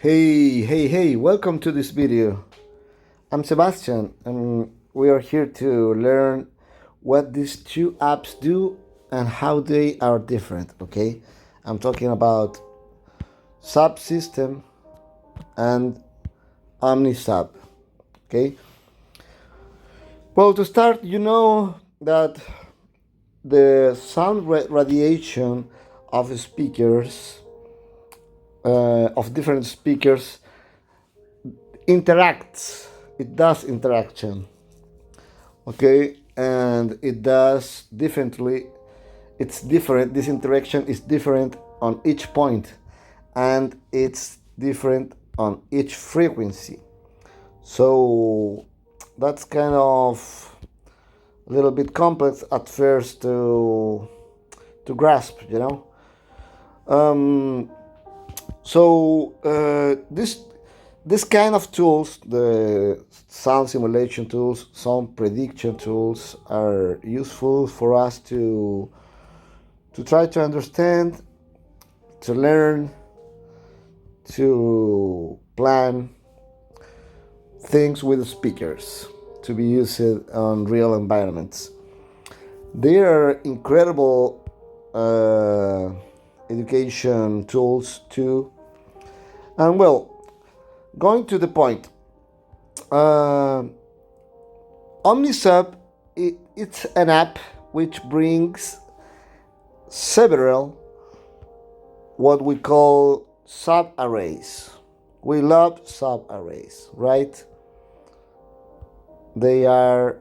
Hey, welcome to this video. I'm Sebastian and we are here to learn what these two apps do and how they are different, okay? I'm talking about Subsystem and Omnisab, okay? Well, to start, you know that the sound radiation of speakers, of different speakers, interacts. It does interaction, okay, and it does differently. It's different. This interaction is different on each point, and it's different on each frequency. So that's kind of a little bit complex at first to grasp, you know. This kind of tools, the sound simulation tools, sound prediction tools, are useful for us to try to understand, to learn, to plan things with speakers to be used on real environments. They are incredible education tools too. And well, going to the point, Omnisab, it's an app which brings several what we call sub-arrays. We love sub-arrays, right? They are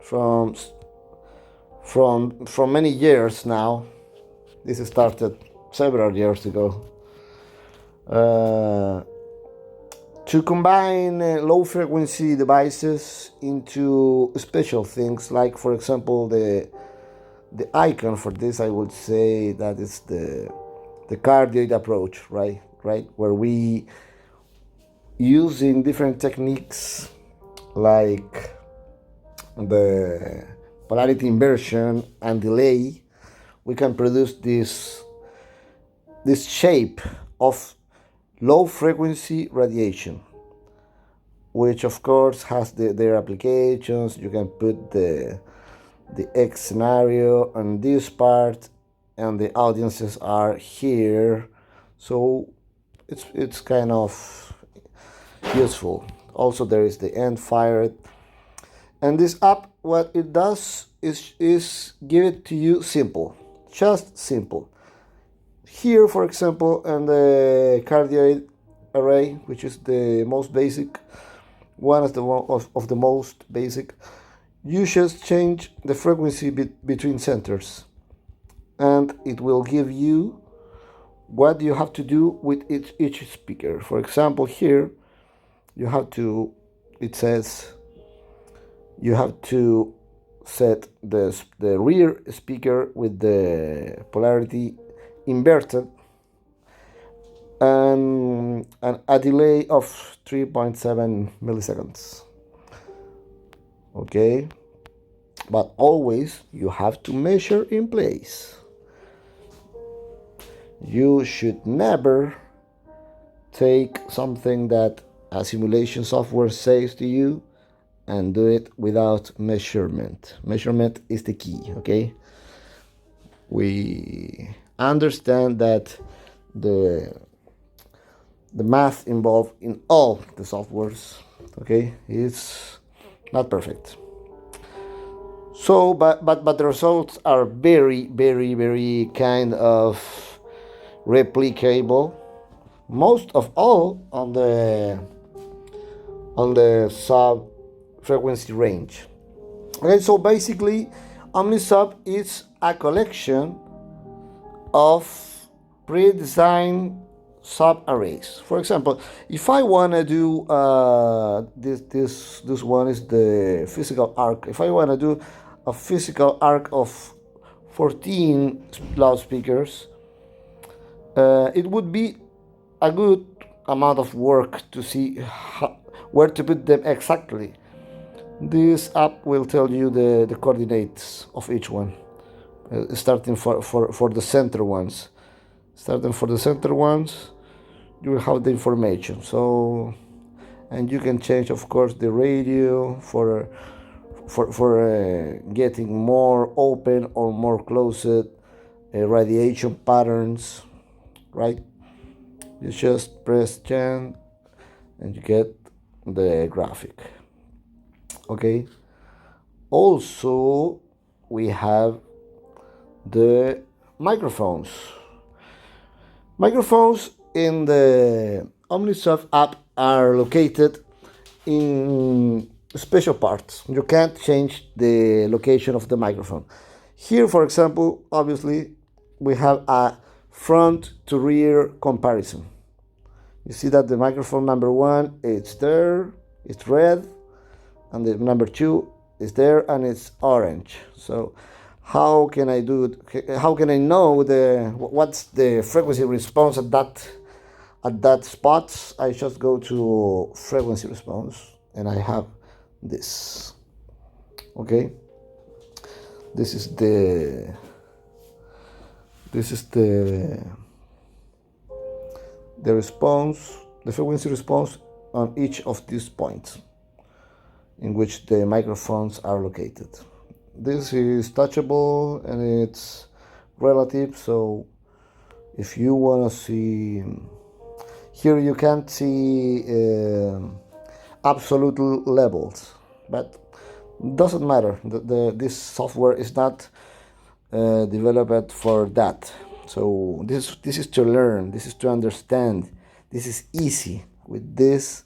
from many years now. This started several years ago. To combine low frequency devices into special things, like for example the icon for this, I would say that is the cardioid approach, right, where we using different techniques like the polarity inversion and delay, we can produce this shape of low frequency radiation, which of course has their applications. You can put the X scenario on this part, and the audiences are here, so it's kind of useful. Also, there is the end fired, and this app, what it does is give it to you simple, just simple. Here, for example, in the cardioid array, which is the most basic, one of the most basic, you just change the frequency between centers, and it will give you what you have to do with each speaker. For example, here you have to, it says you have to set the rear speaker with the polarity inverted and a delay of 3.7 milliseconds. Okay, but always you have to measure in place. You should never take something that a simulation software says to you and do it without measurement. Measurement is the key, okay? We understand that the math involved in all the softwares, okay, is not perfect. So, but the results are very kind of replicable, most of all on the sub frequency range. Okay, so basically Omnisab is a collection of pre-designed sub-arrays. For example, if I want to do this one is the physical arc. If I want to do a physical arc of 14 loudspeakers, it would be a good amount of work to see where to put them exactly. This app will tell you the coordinates of each one, starting for the center ones. you will have the information. So, and you can change, of course, the radio for getting more open or more closed radiation patterns, right? You just press change and you get the graphic. Okay. Also, we have the microphones. Microphones in the Omnisab app are located in special parts. You can't change the location of the microphone. Here, for example, obviously, we have a front to rear comparison. You see that the microphone number one, it's there, it's red, and the number two is there and it's orange. So how can I do it? How can I know what's the frequency response at that spot? I just go to frequency response and I have this. Okay, this is the response, the frequency response on each of these points in which the microphones are located. This is touchable and it's relative, so if you want to see, here you can't see absolute levels, but doesn't matter. This software is not developed for that. So this is to learn, this is to understand, this is easy. With this,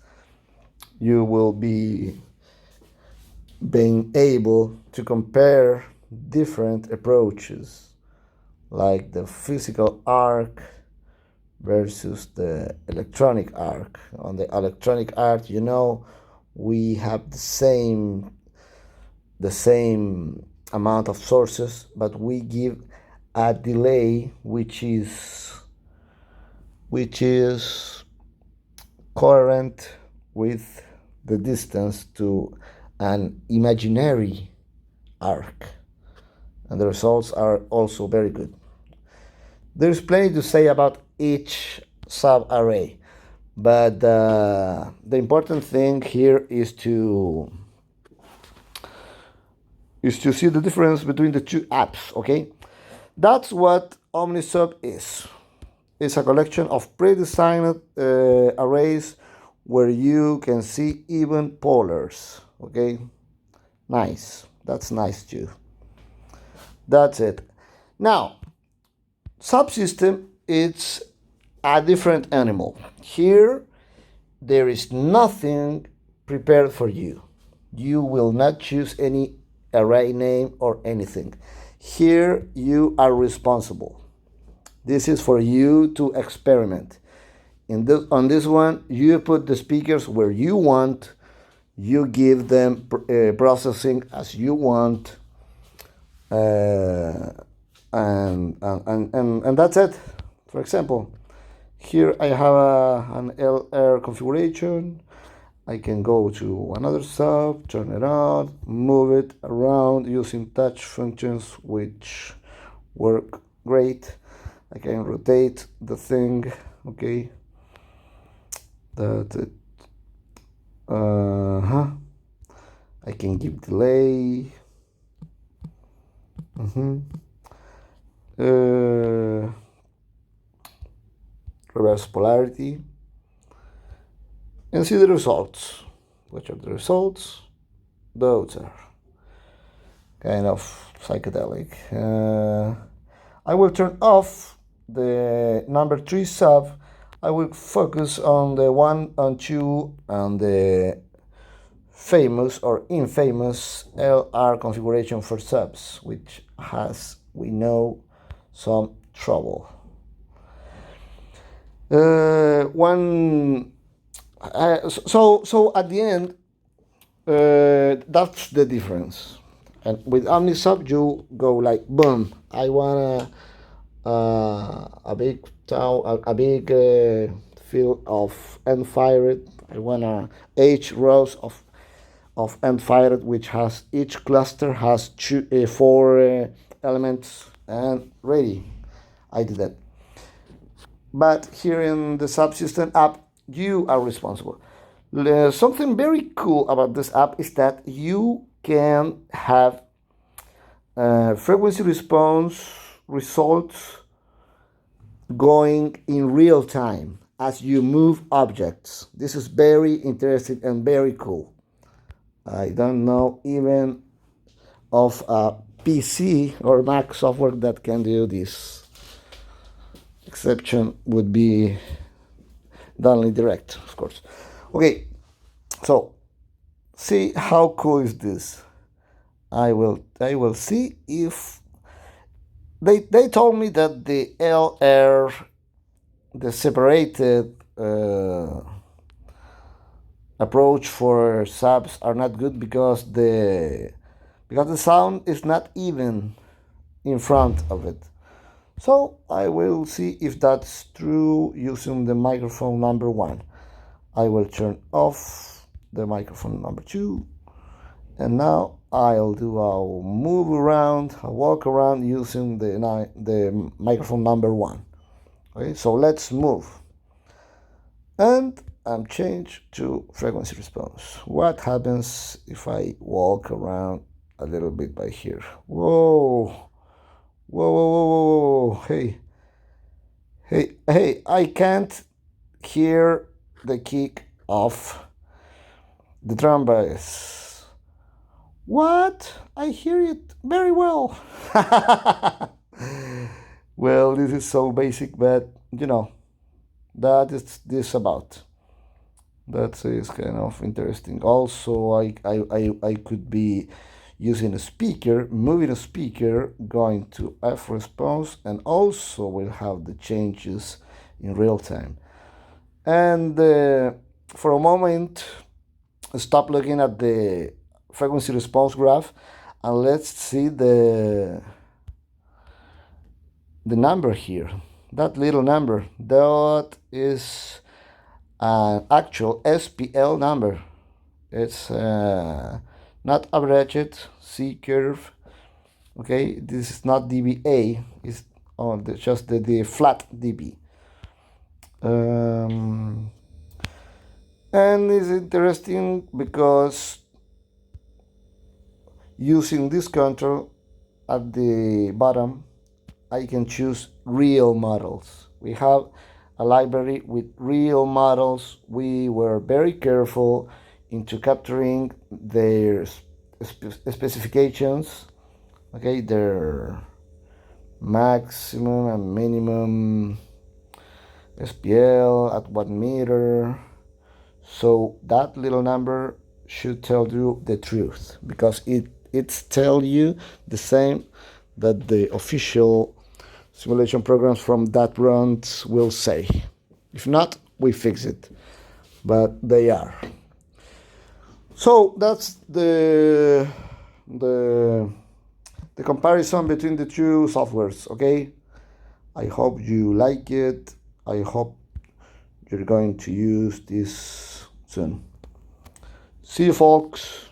you will be being able to compare different approaches, like the physical arc versus the electronic arc. On the electronic arc, we have the same amount of sources, but we give a delay which is coherent with the distance to an imaginary arc, and the results are also very good. There's plenty to say about each subarray, but the important thing here is to see the difference between the two apps. Okay, that's what Omnisab is. It's a collection of pre-designed arrays where you can see even polars. Okay, nice. That's nice too. That's it. Now, subsystem, it's a different animal. Here, there is nothing prepared for you. You will not choose any array name or anything. Here, you are responsible. This is for you to experiment. On this one, you put the speakers where you want. You give them processing as you want, and that's it. For example, here I have an LR configuration. I can go to another sub, turn it on, move it around using touch functions, which work great. I can rotate the thing. Okay, that's it. I can give delay. Reverse polarity, and see the results. Which are the results? Those are kind of psychedelic. I will turn off the number 3 sub. I will focus on the 1 and 2 and the famous or infamous LR configuration for subs, which has, we know, some trouble. So at the end, that's the difference. And with Omnisab, you go like, boom, I want a big town, a big field of end-fired. I want 8 rows of end-fired, which has, each cluster has 4 elements, and ready. I did that. but here in the subsystem app, you are responsible. Something very cool about this app is that you can have frequency response results going in real time as you move objects. This is very interesting and very cool. I don't know even of a PC or Mac software that can do this. Exception would be Only Direct, of course. Okay, so see how cool is this. I will see if they told me that the LR, the separated approach for subs are not good because the sound is not even in front of it. So I will see if that's true using the microphone number 1. I will turn off the microphone number 2, and now I'll do a move around, a walk around using the microphone number 1. Okay, so let's move. And I'm changed to frequency response. What happens if I walk around a little bit by here? Whoa. Whoa, whoa, whoa, whoa, whoa. Hey, I can't hear the kick of the drum bass. What? I hear it very well. Well, this is so basic, but that is this about. That is kind of interesting. Also, I could be using a speaker, moving a speaker, going to F response, and also will have the changes in real time. And for a moment, stop looking at the frequency response graph, and let's see the number here. That little number, that is an actual SPL number. It's not averaged C curve. Okay, this is not dBA. It's just the flat dB. And it's interesting because using this control at the bottom, I can choose real models. We have a library with real models. We were very careful into capturing their specifications, okay, their maximum and minimum SPL at 1 meter. So that little number should tell you the truth, because it's tell you the same that the official simulation programs from that runs will say. If not, we fix it, but they are. So that's the comparison between the two softwares. Okay, I hope you like it. I hope you're going to use this soon. See you, folks.